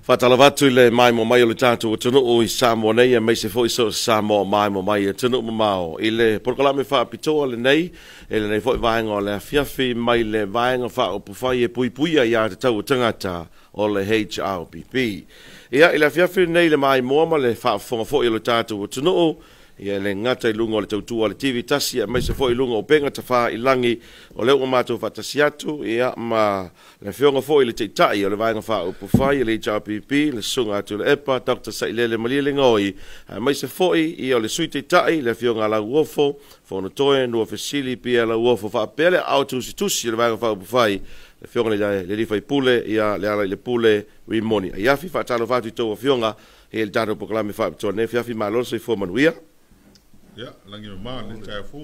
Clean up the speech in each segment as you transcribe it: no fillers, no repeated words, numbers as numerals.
Whatalavatu le mai mo mai o le tātou o tunu o I Samoa nei a mai se fo I so Samoa mai mo mai a tunu mo mao. I le porkalame wha apitoa le nei, e le nei fo I vaenga o le afiafi mai le vaenga wha o puwhai e pui pui a ia te tau o tangata o le HRPP. Ia I le afiafi nei le mai moama le wha fonga fo I le tātou o tunu o, ia le ngata I lunga o le tautua le TV tasi, a mai se fo I lunga o penga ta wha I langi o leo mātou whatasi atu, ia ma le whionga fo I le teitai o le vaenga wha o puwhai, le HRPP, le sunga atu le EPA, Dr. Sailele Malile ngoi, a mai se fo I o le sui teitai, le whionga la uofo, whono toe, nua fesili, pia la uofo, wha pele, au tusi tusi le vaenga wha o puwhai, le whionga le rifai pule, ia le ala I le pule, rimoni. A iafi wha talo whatu I tau a whionga, he le tātou pokalame wha apitoa, ne whiafi malonso I fōmanuia. Ja, langi ma ni kai fu.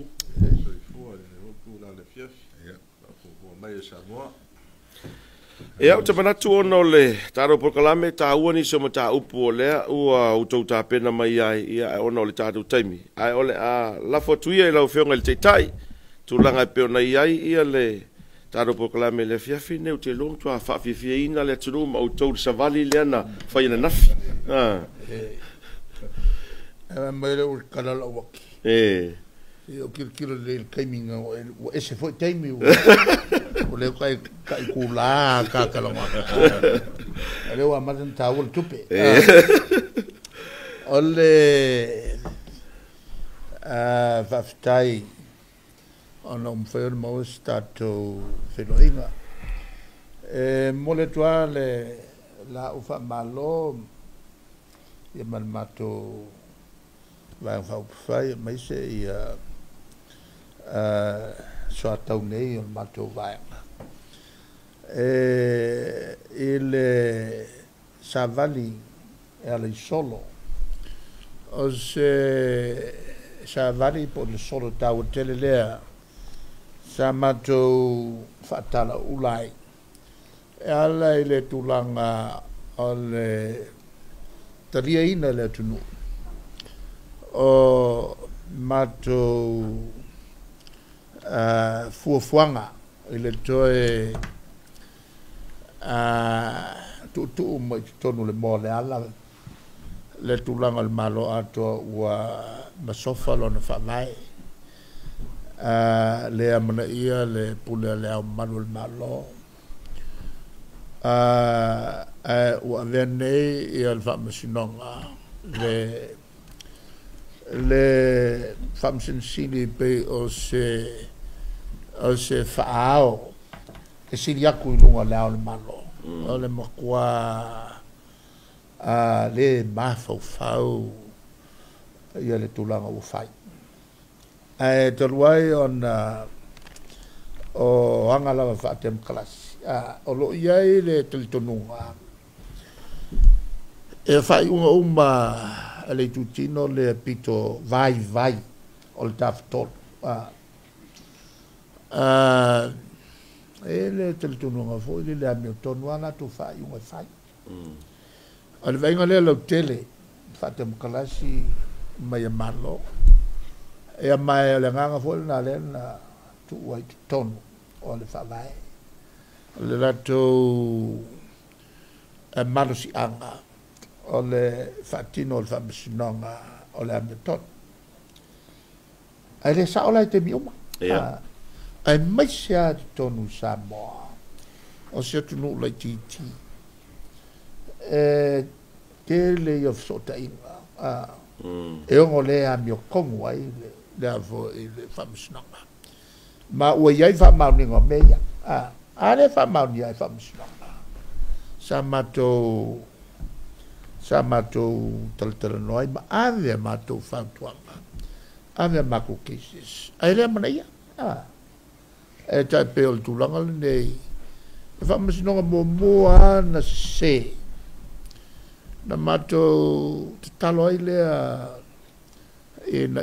Ia, o te manatu ono le tātou pokalame, tā ua ni soma tā upu o lea, ua utou tā pena mai ai, ia ono le tātou taimi. Ai ole a lafo tuia I lau whionga le teitai, tūlanga I peo nei ai, ia le tātou pokalame le fiafi, neu te long tua whawhiwhia ina le tunu ma utou savali le ana, whaina nafi. Mai le kalala waki. O kira le kaiminga o ese foi taimi o le kai kula ka kalama. Ale wa madan tawul tupe. Ole vaftai ono mfeor mo stato feloinga. Mole tua le la ufa malo ia man mato vai fau fai mai se ia so tau nei on mato vai il savali era solo o se savali por il solo tau telelea sa mato fatala ulai ala ile tulanga ole taria ina le tunu o mato fuafuanga ile toe tu mai tonu le mole ala le tulanga le malo ato wa masofa lo na famai le amana ia le pule le malo le malo wa vene ia le famasinonga le famsin sini pe o se faao e sili aku I lunga leo le malo o le makua le mafau ia le tulanga o fai te ruai o angala fa tem klasi o lo iai le teletonunga e fai uma le tutino le pito vai o le taftol ele teletonunga fo le ame tonu ana tu fai uma fai al venga le lo tele fatem kalasi mai malo e mai le nganga fo na le na tu wai tonu o le fai le lato malo si anga o le fatino le famisinonga o le ameton ai le sa ola te miuma ai mai sia tonu Samoa o se tunu la titi te le yo sota inga e o le a mio kongu ai le avo le famisinonga ma o ia fa mauninga meia ale fa maunia ai famisinonga Samato taltaranoi ma ave mato fatuanga ave mako cases ai le manaia e tai pe o tulanga nei fa masino mo na se na mato taloi le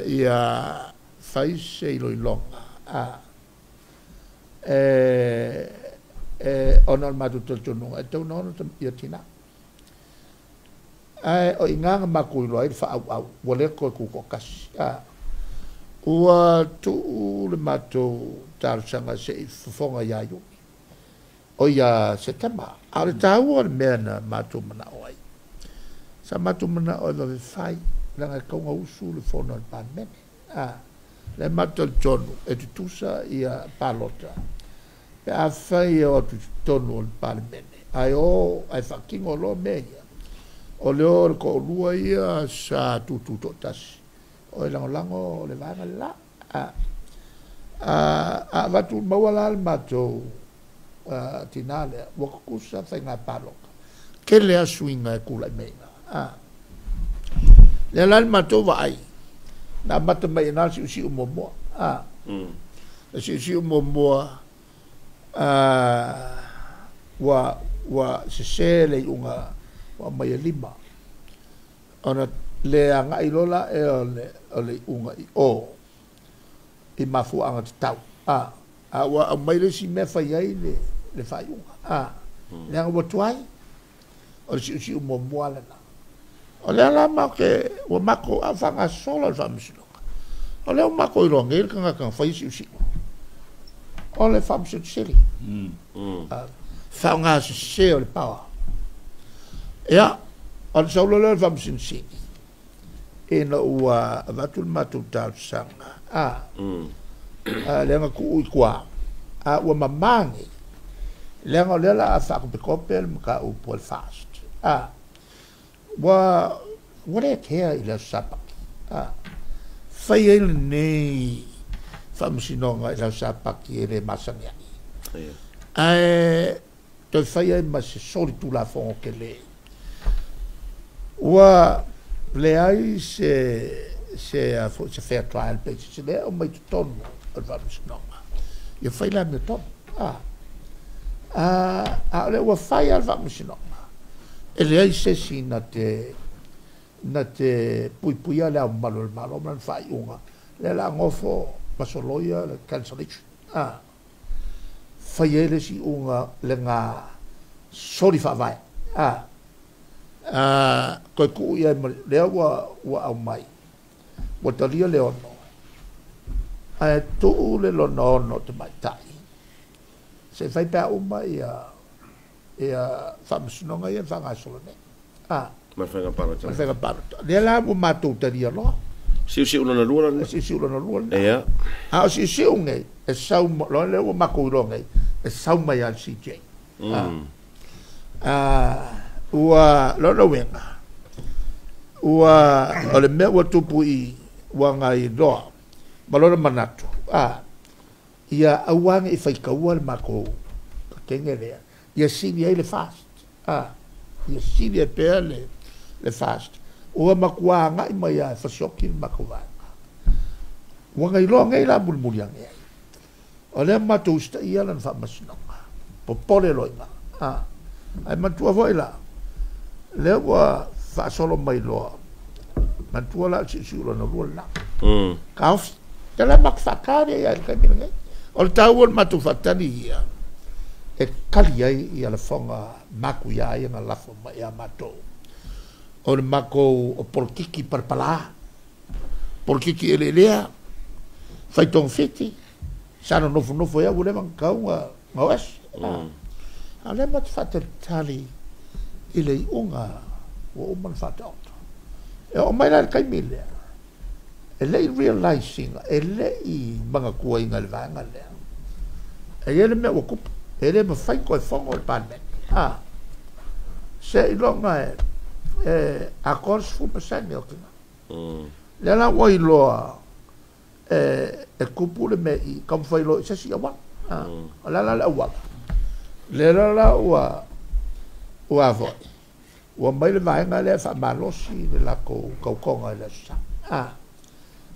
ia fai se lo longa onal mato taltono e tau no ia tina o inganga makuilo ai fa au wole ko kasi ua tu le mato tar sanga se fonga ya yo o ia September. A le tau o le mea na mātou mana o ai. Sa mātou mana o le whai, langa kaunga usu le whono le pāmene. Le mātou le tonu, e tu tusa ia pālota. Pe a whai o tu tonu le pāmene. Ai o, ai whakingo lo mea ia. O le o le ko lua ia sa tutu to tasi. O le lango le vanga la. A watu mawala le mātou tinale, wakakusa whainga pāloka. Ke lea suinga e kula i meina. Le lal mātou wa ai. Na mata mai na si umomoa. Si umomoa wa se le unga wa mai lima. Ona le anga ilola e ole unga i o. I mafu anga tau. Wa mai le si me fai ai le fai unga. Le anga wa tuai. O si umomoa le na. O le ala ma ke o mako a fanga solo al famsino. O le o mako I ronga il kanga kan fai si. O le famsino sili. Fanga se o le power. Ya, o le solo le famsino sili. E na ua vatul matu tau sanga. Le anga ku ui kwa. Ua mamangi. Le anga le la a whakupikope le maka upo le fast. What I care I la sapaki. Fai ele nei whamsinonga I la sapaki e le masangiani. Toi fai ai ma se sori tu la fongo ke le. Ua le ai se fair trial page se le o mai tonu al whamsinonga. Ia fai la me tonu. Le ua fai al whamsinonga. E le ai se si na te puipuia le au malo man fai unga le la ngofo masoloia le cancellation fai ele si unga le nga sori fa vai ko ku ia le wa au mai wa talia le ono tu le lo no te mai tai se fai pa uma ia famsunonga ia fanga solone ma fanga parata ma fanga parata le la mo matou taria lo si una na lua si una lua ia si unge e sau lo le o makoironga e sau mai al CJ ua lo no wenga ua ole me wa tupu I wanga I do ma lo manatu ia awanga I fai kaua le mako kengele ia sini ai le fast ia sini e pea le fast ua makuanga I mai a fasoki makuanga ua ngai loa ngai la mulmulianga ai o le matou sta ia lan whamasinonga popole loinga ai matua voi la le ua whaasolo mai loa matua la si ulo na lua la kaofi te la mak whakare ia le kaimina ngai o le tau o matou whatani ia e kali ai I ala fonga maku ia ai nga lafo mai a matou. O le mako o polkiki parpala. Polkiki ele lea. Fai tong fiti. Sana nofo ia ule mankau nga wes. A le mat fata tali ile I unga o uman fata auto. E o mai la kai mile. E le realizing e le I mga kua inga le vanga lea. E ele me wakupa. Ele me fai koe fongo le pane. Se ilonga a kors fu pasani o kina. Le la wai loa e kupu le me I kam fai loa se si awa. La awa. Le la ua voi. Ua mai le vaenga le fa malosi le la kaukonga le sa.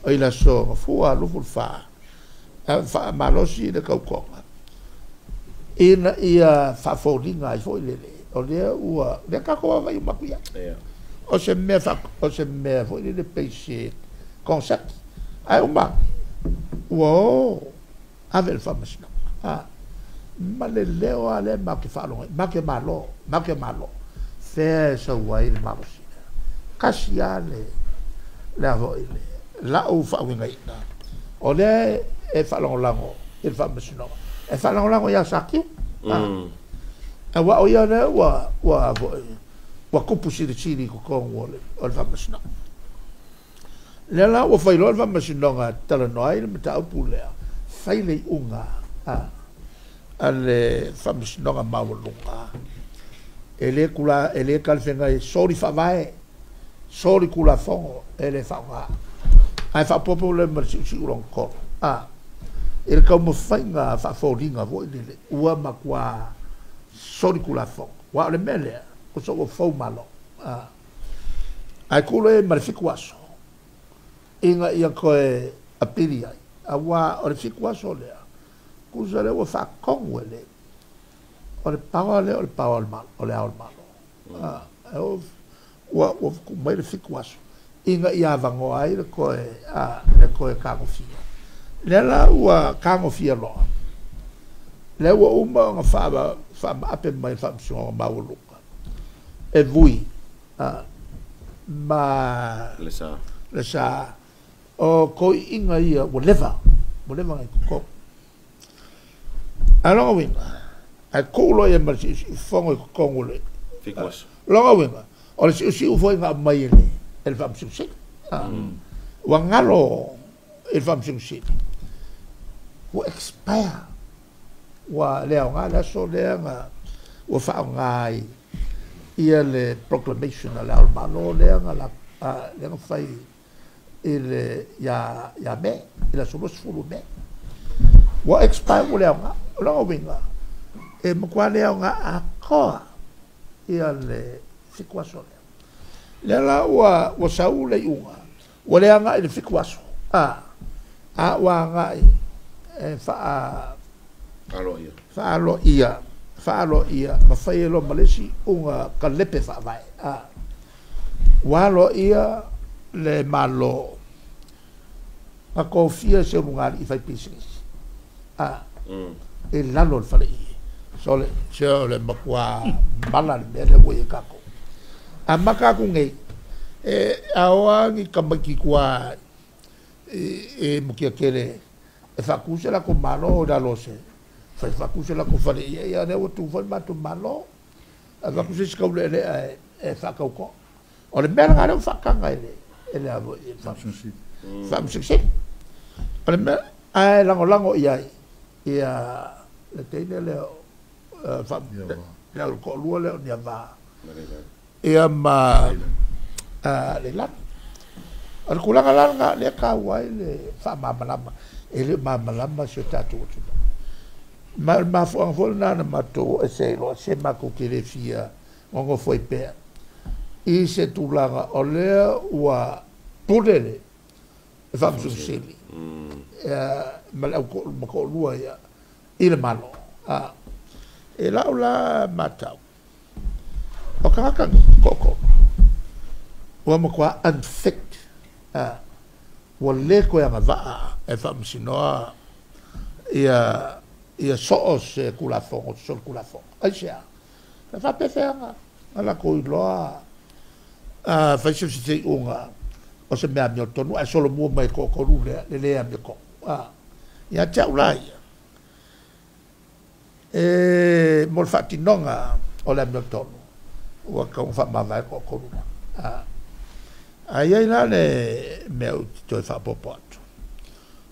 O ila so fua lufu fa. Fa malosi le kaukonga. Ina ia fafolinga I foi lele o le ua le kako vai makuia o se me foi le peixe concept ai uma wo avel famas ma le leo ale ma ke falo ma ke malo fe so wai le mamosi kasiale la voi la o fa winga ina o le e falo lango il famas no e fala lango ya saki wa o ia ne wa kupu siri ko kongo o le famasina le la wa fai lo le famasina nga tala noai le mata upulea fai le unga ale famasina nga mawalunga ele kalfenga sori fa vai sori kula fongo ele fa nga ai fa popo le marsi ulong ko ele ka mo fai nga fa foringa vo ile ua makwa sori kula fongo wa le mele ko so go fo malo ai kule marfikwaso inga ia ko apiri ai awa o le fikwaso le ku sale wa fa kongwele o le pawa malo o le ao malo wa ku mai le fikwaso inga ia vango ai le ko kangofia le la wa kangofia lo le wa uma nga fa ape mai fa so mawulu e vui ma le sa o ko inga ia whatever ngai ko alo winga ai ko lo ia ma si fongo ko kongole Fikwas lo winga o si u foi nga mai ni el fam si wa ngalo el fam si wa expire wa le nga so le nga wa fa ngai ia le proclamation ala almano le nga le nga fai il ya me il solo sfulu me wa expire le nga lo winga e mo kwa le nga ako ia le fikwaso le la wa sau le unga wa le nga il fikwaso wa nga fa alo ia ma fai lo malesi unga kalepe fa vai wa lo ia le malo a confia se lunga i fai business e lalo fa le so le makwa bala le le wo kako a makaku ngai awa ni kamaki kwa mukia kele e fa kusa la ko malo da lo se fa kusa la ko fa ia ne o tu fa ma tu malo a fa kusa ska le e fa ko o le mera ngare fa ka ngai ele avo e fa success o le mera ai lango ia le tene le fa le ko lu le ni va ia ma le la al kulanga langa le ka wai le fa malama ele malama se tatu ma fo na mato e se lo se ma ko ke le fia ngo foi pe i se tulaga o lea ua pulele e whamsusili ma leo ko lua ia i le malo e lau la matau o kakang koko ua makua unfit ua le koe anga vaa e whamsinoa ia soo se kulafongo sol kulafongo ai sea e whapewhenga ala ko iloa fai se se unga o se mea mio tonu a solo mua mai ko le lea mio ko ia tau lai mol fati nonga o le mio tonu ua ka un fa mavai ko runa ai la le mea toi fa popo atu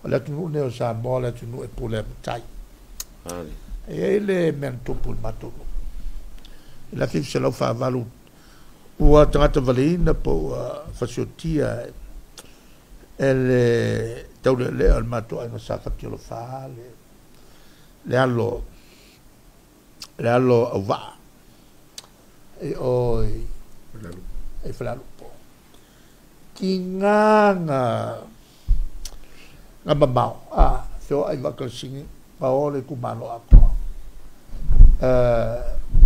o le tunu ne o sa mo le tunu e pule tai ai le mea tupu matulu la fif se lau fa valu ua tangata valina po fasiotia ele tau le al mato ai no sa fatilo fa le allo au va e oi e flalu po kinganga ngamba so ai va così paole kumano ako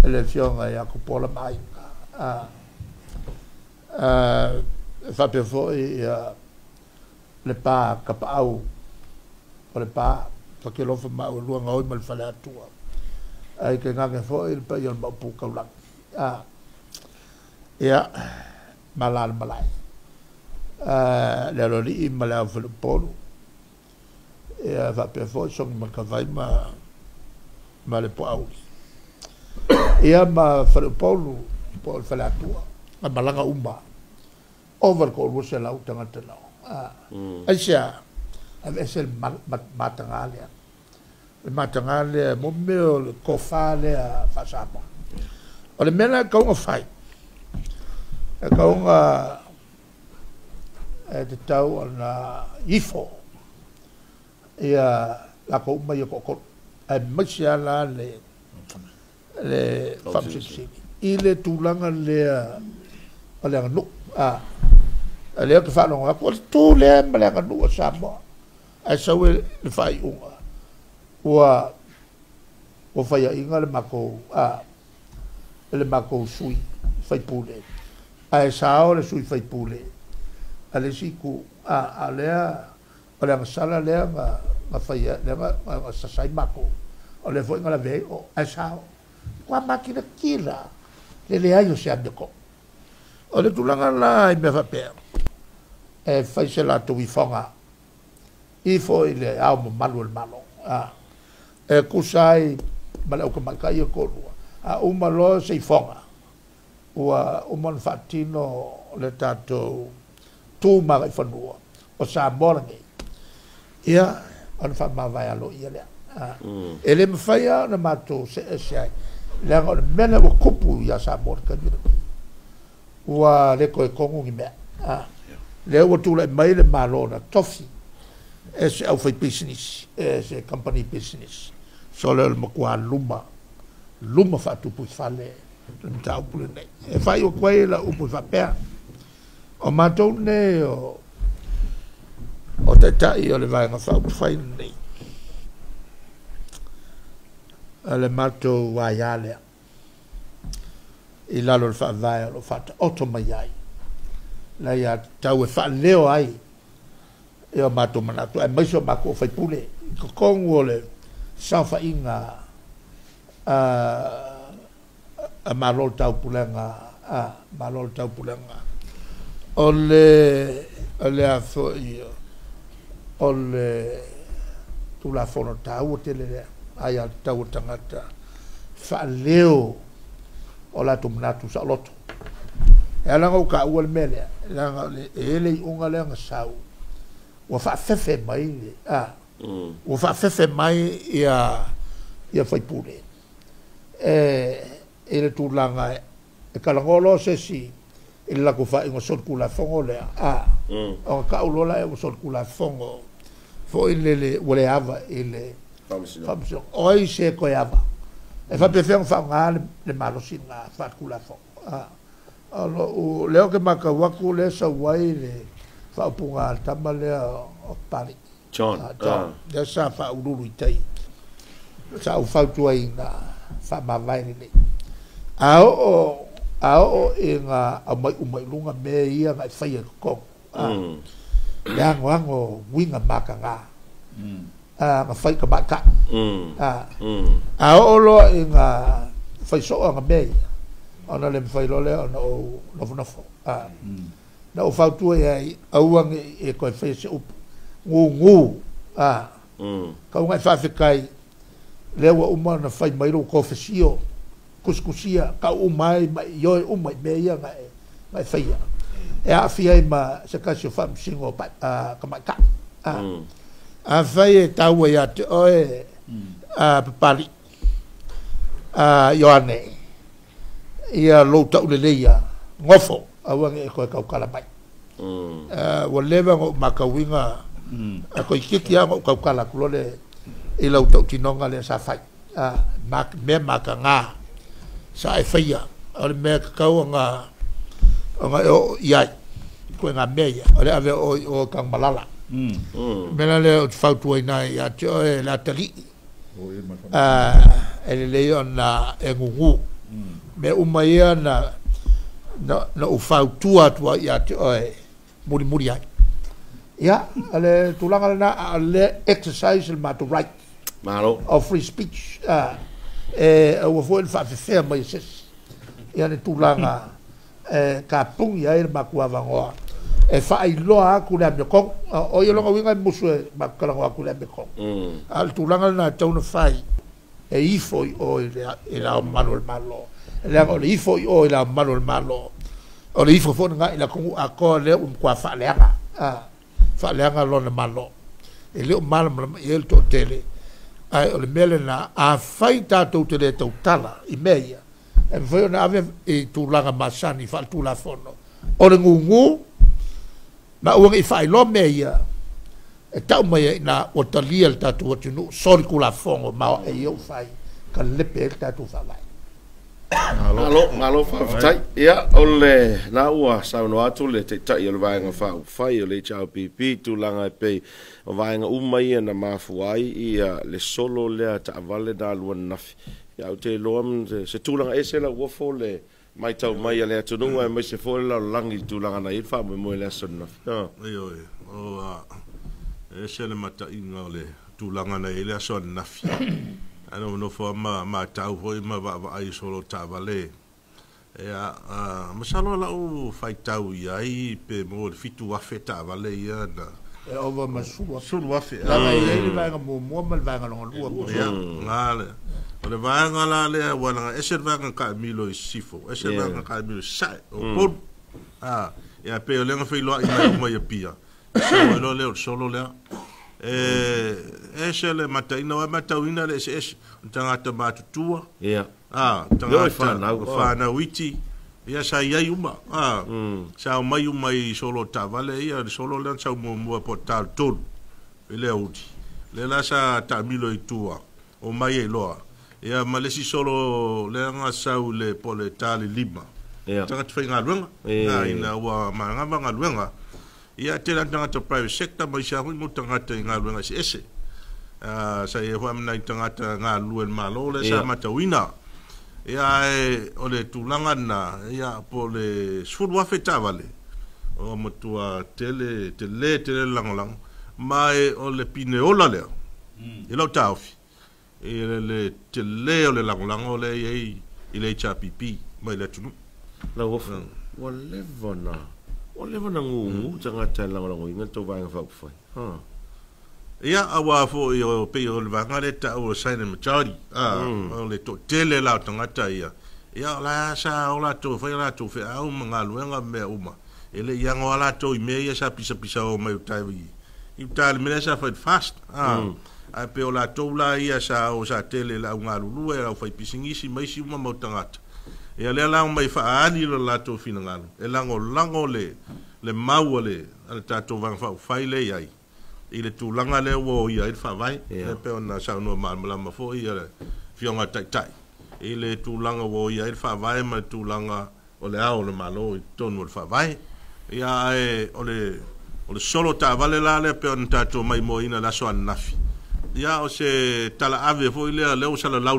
le fionga ya ko pola mai fa pe foi le pa kapau o le pa fa ke lo fa ma o luanga o mal fala tua ai ke nga foi il pa yo ma pu ka la ya malal malai le lo li mala fa le polo e fa pe foi so ma ka vai ma le po au ia ma fale Paulo po fale atua a malanga umba over ko wo se lau tanga te lau asia a vesel matangale matangale mo me ko fale a fasapa o le mena ka un fai ka un te tau na ifo ia la ko mai ko ai masia la le famsi ile tulanga le ale no ale ke fa no ko tu le mala ka no sa mo ai sa we le fai unga o fai inga le mako sui fai pule ai sa o le sui fai pule ale siku ale ale sala le ma fai le ma sa sai mako o le foi ngala ve o ai sa qua macchina kila le aio se abbico o le tulanga la me fa per e fai se la tu fonga i foi le au malo il malo e kusai malau ka makai ko a o malo se fonga o mon fatino le tato tu ma fa no o sa morngi ia on fa ma vai alo ia le ele me fai na mato se sai le ngol mena o kupu ya sa mor ka ni wa le ko kongu ni me le o tu le mai le malona tofi es au fai business es company business so le mo kwa luma fa tu pu fale le tau pu ne e fai o kwai la u pu fa pe o mato ne o te tai o le vai nga fa pu fai nei le mato waiale i lalo le whaavai lo whata oto mai ai la ia tau e wha leo ai e o mato manatu e maiso mako whai pule ko kongu o le sawha inga a malol tau pulenga malol tau pulenga o le a fo i o le tu la fono tau o tele lea ai al tau tangata fa leo o la tu manatu sa loto e ala ngau ka ua le mele la ele unga le ngasau wa fa fefe mai wa fa fefe mai ia fai pule ele tu langa e kalangolo se si ele la ku fa ingo sol kula fongo le o ka ulola e sol kula fongo fo ele wole ava ele famso oi se ko yava e fa pe fa nga le malo sin na fa kula fo o leo ke maka waku le sa wai le fa punga tama le o pali John ya sa fa ulu itai sa u fa tu ai na fa ma vai ni ao e nga umai lunga me ia ga fa ia ko ya ngo winga maka nga nga fai ka baka o lo nga fai so nga me ona le fai lo le ona o no fo na o fa tu ai au e ko fai se ngu ka nga fa kai le wa uma na fai mai ro ko fesio kuskusia ka umai yo umai me ia nga fai e a fia ma se ka se fam singo pa ka maka a fai e tau e ate oe papali Ioane ia louta uleleia ngofo awange e koe kaukala mai wa lewa ngau makawinga a koe kiki a ngau kaukala kulole i lauta utinonga le sa fai me maka ngā sa e faia ole mea kakau nga o iai koe ngā mea ole ave o kang malala mena le o fautu ai nai a te oe la tali ele le ona e ngungu me umaia na o fautu atu ai a te oe muri ai ia ale tulanga na ale exercise le mato right malo of free speech o foi fa fe mai ses ia le tulanga ka pung ia le makuava ngoa e fai loa ku le me ko o yo longa winga musu ba kala ko ku le me ko al tulanga na tau no fai e ifo o e la malo malo le o le ifo o e la malo malo o le ifo fo nga ila ko a ko le kwa fa le lo na malo e le malo e el to tele ai o le mele na a fai tatou te le tau tala i meia e foi na ave e tu langa masani fa tu la fono o le ngungu na uang i fai lo meia e tau mai na o talia le tatou atunu sori kula fongo ma e eu fai ka lepe le tatou fa vai ngalo fa tai ia ole na ua sa no atu le te tai le vai nga fa fai le chao pipi tu langa pe o vai nga umai na mafuai ia le solo le ta vale da lu nafi ia te loam se tu langa ese la wo fo le mai tau mai le atu no mai se fo la langi tu langa na ilfa mo le son nafi io o ese le mata inga le tu langa na ile son nafi ano no fo ma tau foi ma va ai solo tavale ya masalo la o fai tau ai pe mo fitu afe tavale ya na e over masua sulu afe la ele vai mo mal vai nga lua ya ngale o le vai nga la le wana ese vai nga ka milo sifo ese vai nga ka milo sai o por ya pe le nga fai lo ai mo ya pia solo le ese le mataina wa matawina le ese tangata matutua tangata fana witi ia sa ia uma sa mai solo tavale ia solo le sa mo portal tol ele uti le la sa tamilo itua o mai loa ia malesi solo le nga sa le poletali lima tangata fainga luenga ina wa manga luenga ia te tangata private sector mai sa mo tangata nga luenga ese sa e ho amna tangata nga luen malo le sa matawina ia ole tulanga na ia po le sfurwa fetavale o motua tele lang mai ole pineola le e lo taufi e le tele ole lang ole ile chapipi mai le tunu la wofa ole vona ngu tangata lang inga to vai fa fa ia awa fo yo pe o le vangale ta o saina machari o le to tele la tangata ia la sa o la to fa au manga luenga me uma ele ia ngola to i me ia sa pisa o mai tai i tal me sa fa fast a pe o la to la ia sa o sa tele la nga lu e o fa pisingisi mai si uma mo tangata ia le la mai fa ani lo la to fina ngalo e lango le mau le al tato van fa faile ai ile tu langa le wo ia il fa vai le pe ona sa no ma fo ia fionga tai ile tu langa wo ia il fa vai ma tu langa o le ao le malo tonu il fa vai ia o le solo ta vale la le pe on tato mai mo ina la so nafi ia o se tala ave fo ile le o sala la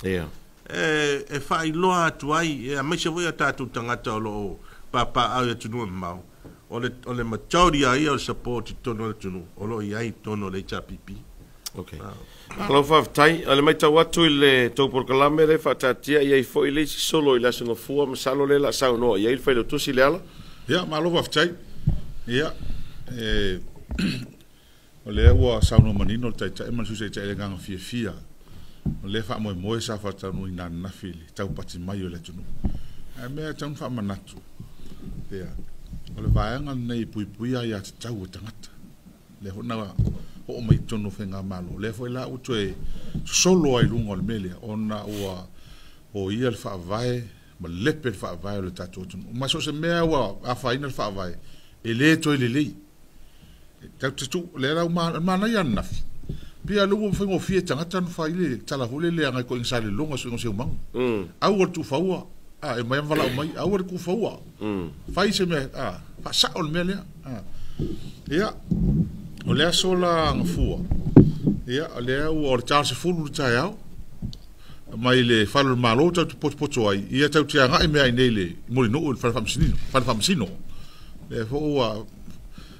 ia e fa ilo atu ai e mai se voi tato tangata lo papa a tu no mau ole machauri ai o support tono tunu olo ai tono le chapipi okay alo fa tai ale mai tawa tu le to por kalame le fa tatia ia fo ile solo ile so fu ma salo le la sa no ia il fa le tusi le ala ya ma lo fa tai ya ole wa sa no manino tai tai man su se tai gang fia le fa mo sa fa tanu ina na fili tau pati mai le tunu a me tau fa manatu ya ole vaanga nei pui ya tau tangata le hona o mai tono fenga malo le foi la utwe solo ai lungo le mele ona o ia le fa vai ma lepe fa vai le tatu ma so se mea wa a fa ina fa vai ele to le tatu le la ma na ya na pia lu fengo fie tangata fa ile tala hole le nga ko insale longa so se mang au tu fa wa e mai vala mai au ku fa wa fai se me fa sa ol mele ia o le sola ngfua ia le o charge full taiao mai le falo malo ta poto ai ia tau tia ngai me ai nele mo no fa famsino le fo wa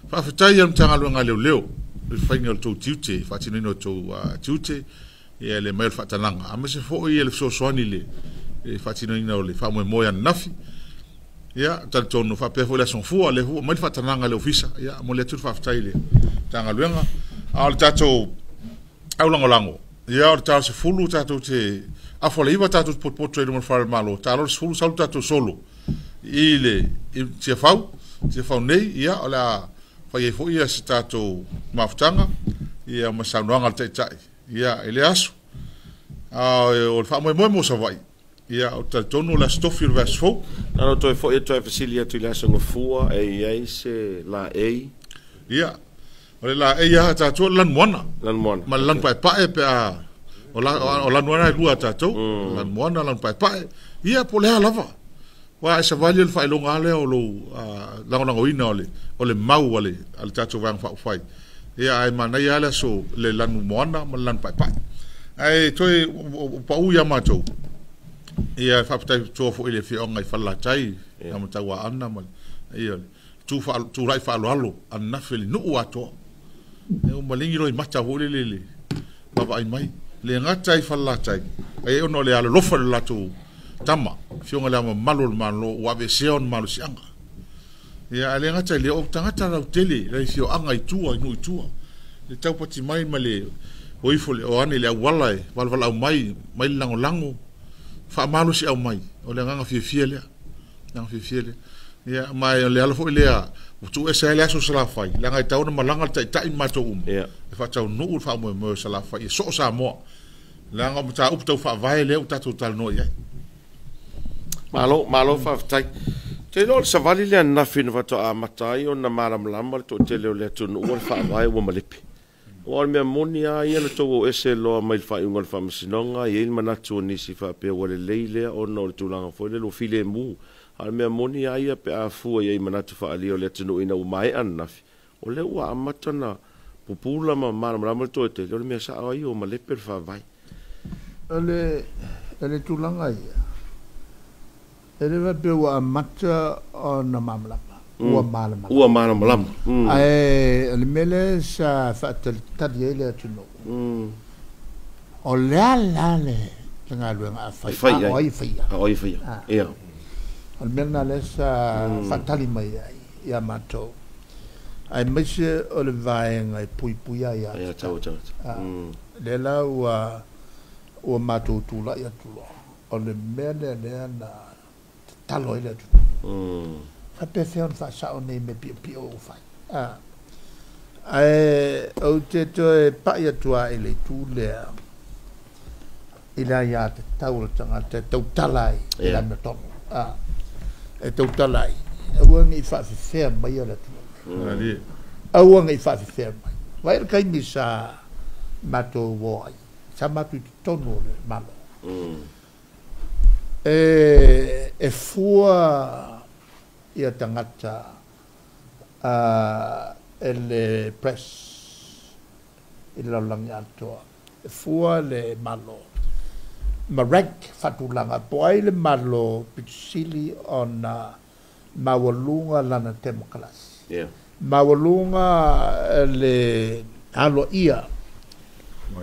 fa fatai am tanga lo ngaleo leo le final to tute fa tino to tute ia le mai fa tananga a me se fo ia le so soani le fa tino ina le fa mo ya nafi ia tanto no fa pe fo la son fu le mai fa tananga le ofisa ia mo le tu fa fatai le tanga luenga al tato au lango ia o ta se fulu tatou te afoleiva tatou pot trade mo far malo talo se fulu salu tatou solo ile te fau nei ia ola fai fo ia se tatou maftanga ia ma saunoanga te tai ia ele aso o fa mo sa vai ia o tonu la stofi o vas fo na to fo ia to facilia tu la songo fua e se la ia ole la ia tatou lan mona ma lan pa pe o lan mona lua tatou lan mona lan pa ia po le lava wa sa vale el fa longa le o lo la ngoina ole mau ale al tatou vang fa fai ia ai mana ia la so le lan mona ma lan pa ai toi pa u ya matou ia fa tai to fo ile fi onga fa la tai na mata wa anna mal ia tu rai fa lo an nafeli no ato e o malingi roi mata ho le baba ai mai le ngata i fa la tai ai ono le alo lo fa la tu tama fi onga la malo wa ve seon malo sianga ia le ngata le o tangata ra tele le fi anga i tua no tua le tau pati mai male o ifole o ane le wala wala mai lango fa malo si au mai o le nganga fiele ia mai le alfo le tu ese le aso sala fai la ngai tau na malanga tai mato e fa tau no fa mo sala fai so sa mo la nga mata up tau fa vai le uta total no ia malo fa tai te no sa vali le na fin va to amatai o na maram lamar to te le tu no fa vai o malipi o me monia ia le to ese lo mai fa un fa msinonga ia mana tu ni si fa pe o le leile o no tu langa fo le lo file mu al me monia ia pe a fu ia mana tu fa ali o le tu no ina mai an na o le wa amatana popula ma maram to te le me sa ai o male per fa vai ele tu langa ia ele va pe wa amata o na mamlapa ua malam ai le mele sa fa tadia ile tu no o le tanga lu nga fa oi fa ia al mena le sa fatali mai ia mato ai mese o le vai ngai pui ia tau le la o mato tu la ia tu o le mele le na talo ile tu fa pe fe on fa sa on me pi o fa o te to pa ia tua ele tu le ila ya te tau tanga te tau talai ila me to e tau talai e wang I fa fe mai ala tu ali a wang I fa fe mai vai kai mi sa mato woi sa matu tono le malo e fua ia tangata ele press ila lang ato fua le malo marek fatulanga poai le malo pitsili ona mawalunga lana democracy mawalunga le alo ia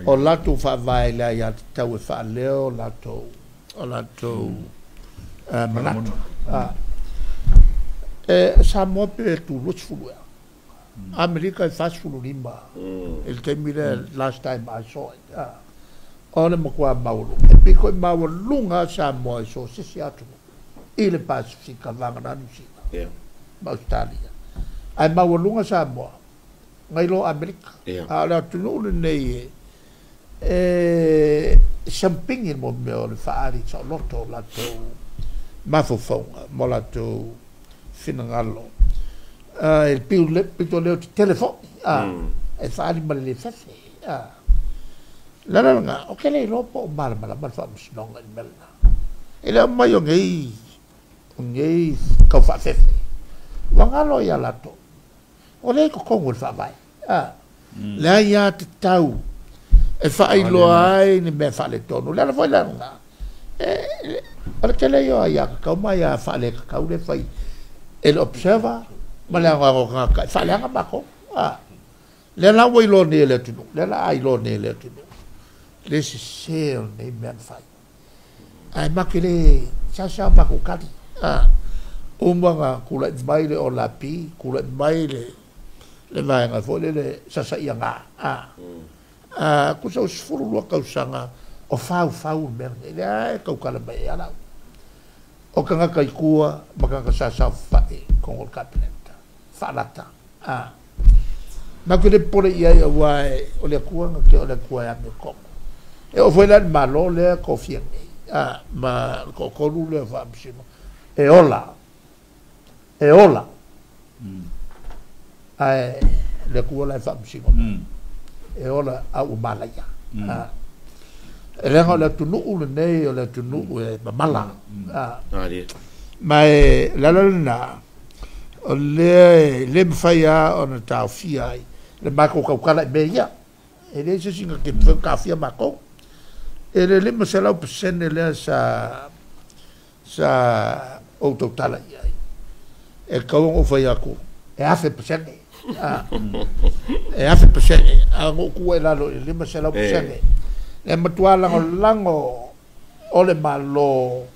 o lato fa vai la ia tau fa leo lato o lato manato sa mo pe tu lo tsfulu America fast fulu limba el temile last time I saw it ona mo kwa maulu e piko maulunga sa mo so si atu ile Pacifica vanga na Nusia Australia ai maulunga sa mo ngai lo America ala tunu nei champing il mo me o faari so lotto la to mafofonga mo la to finangalo il pito le telefono e faari ma le fesse la nga o che lei lopo mal fa non il melna e la mai ngai ka fa fesse wangalo ya lato o le ko kongol fa vai la ya tau e fai lo ai ni me fa le tono la foi la nga o che lei yo ya ka mai ya fa le ka le fai el observa ma le nga ka fa le nga ba ko le la wo lo ne le tu le la ai lo ne le tu le se ne me fai ai ma che le sa ma ko ka o mga kula baile o lapi kula baile le vai nga fo le sa ia nga ku sa usfuru lo ka usanga o fau mer ele ai ka kala mai ala o kanga kai kua maka ka sa fai con o kapeleta falata na que por ia wa o le kua ke o le kua ya me ko e o foi la malo le confia ma ko lu le va bisimo e ola ai le kua la fa bisimo e ola a o malaya le tunu le nei o le tunu e mala mai la o le mfaia o na tafia le mako kala meia e le se singa ke ka fia mako e le masela persene le sa o totala ai e ka o faia ko e afe persene e afe persene a go ku e la le masela persene le matua lango o le malo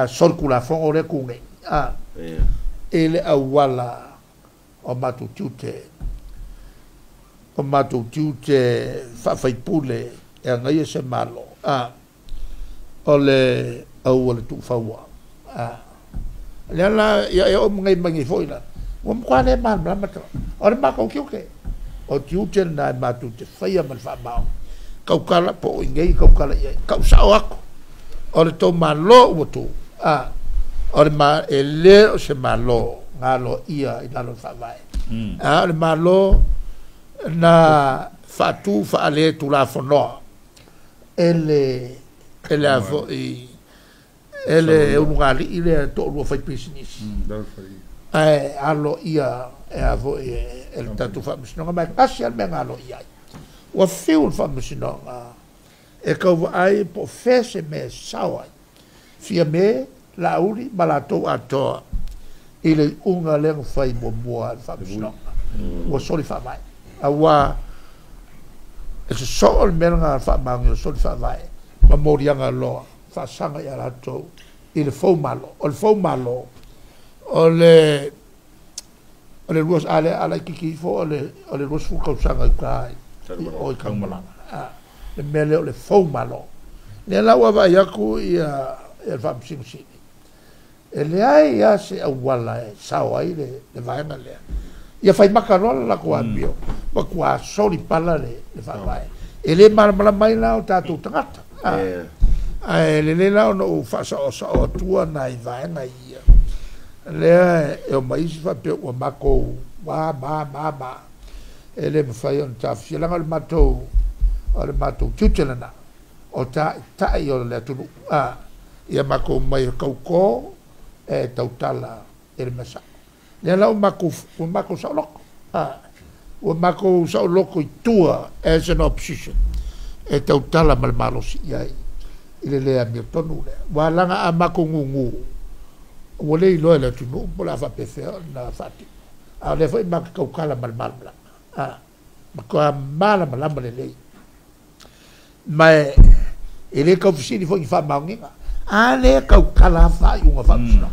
sorkula fo o le kunge ele awala o matutiute fafaipule e ngai se malo o le au le tu fawa le la ya o ngai mangi foila o mkwale mal mata o le mako kiuke o tiute na matute faia mal fa bao kaukala po ngai kaukala ia kausao ako o le to malo o tu o le ma ele o se malo ngalo ia i lalo fa vai o le malo na fatu fa ale tu la fono ele avo i ele un ngali ile to lo fa business alo ia avo el tatu fa misno ma kasi al mengalo ia o fiul fa misno e ka ai po fese me sawa fia me la uri malato ato ile unga le fai mo fa misno o soli fa vai awa e se sol menga fa mangi soli fa vai ma morianga lo fa sanga ya lato ile fo malo o le ruas ale kiki fo o le ruas fu ka sanga kai o i kamala le mele o le fo malo le la wa va yaku ia el fam simsi ele ai ya se awala sawa ile le vai na le ia fai makarola la ko ambio ma kwa soli pala le fa vai ele mala mai la o tatu tangata le la no fa so tua na i vai na ia le e o mai fa pe o mako ba ele me fai on ta fila ngal mato tutelana o ta io le tu ia mako mai kauko e tautala ele masa le la o mako sa loko o mako sa loko i tua as an opposition e tautala mal malos ia ile le a tonu le walanga a mako ngungu o le lo le tu no pola fa pe na fati a le foi mako kala mal mako mala le mai ele ka ofisini foi fa maunga ale ka kala fa unga fa sino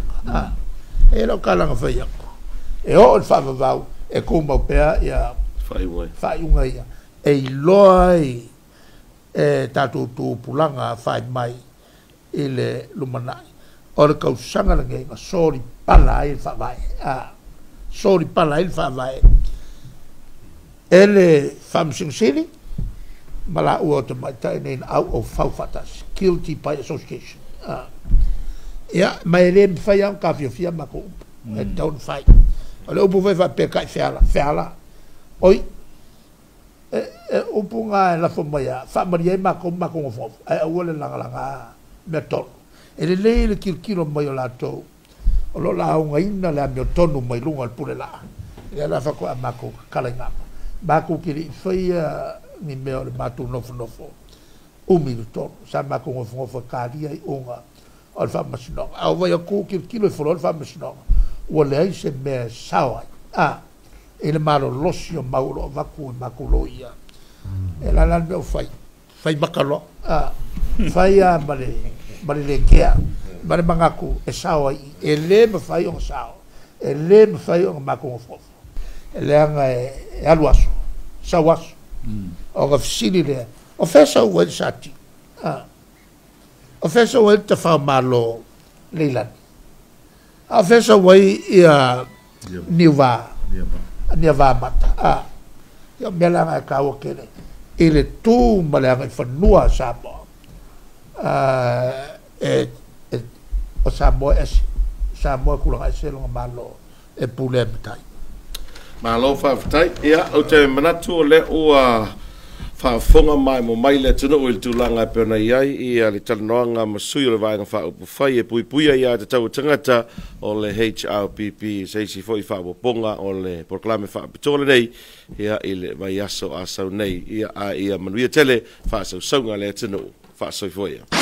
ele kala nga fa ya e o fa va e como pea ya fa unga ya e loi e tatu tu pulanga fa mai ele lumanai o ka usanga nga sori pala il fa vai sori pala il fa vai ele fam sing mala o to mai tai out of fafatas guilty by association ya mai le fai un café fia mako e don't fight ale o vai va pecar fela oi o punga la fomoya fa maria mako fo e o le langa meto ele le kilo mai la to o lo la un ina la mio tonu mai lunga pure la e la fa ko mako kalenga mako ki fai ni me o matu nofo o minuto sa mako fo karia onga o fa masno au vai ko kilo fo fa masno o le se me sawa ele malo losio mauro vaku makuloia ela la me fai makalo fai male le kea male mangaku e sawa ele me fai on sawa ele me fai on mako fo ele anga e aluaso sawas o ga fisili le o fesa o sati o fesa o te fa malo leilan a fesa o ia niva mata ia mela ka o kele ele tu malanga fanua sabo o Samoa kula ai se longa malo e pule mitai. Malo whawhatai, ia, o te manatu o le o fa fonga mai mo mai le tunu o il tūlanga pēna iai i a le talanoanga masui o le vaenga whaupu whai e pui puia ia te tau tangata o le HRPP seisi foi whauponga o le proklame whaupitole nei ia i le vai aso asau nei ia a ia manuia tele whaasau saunga le tunu whaasau foia.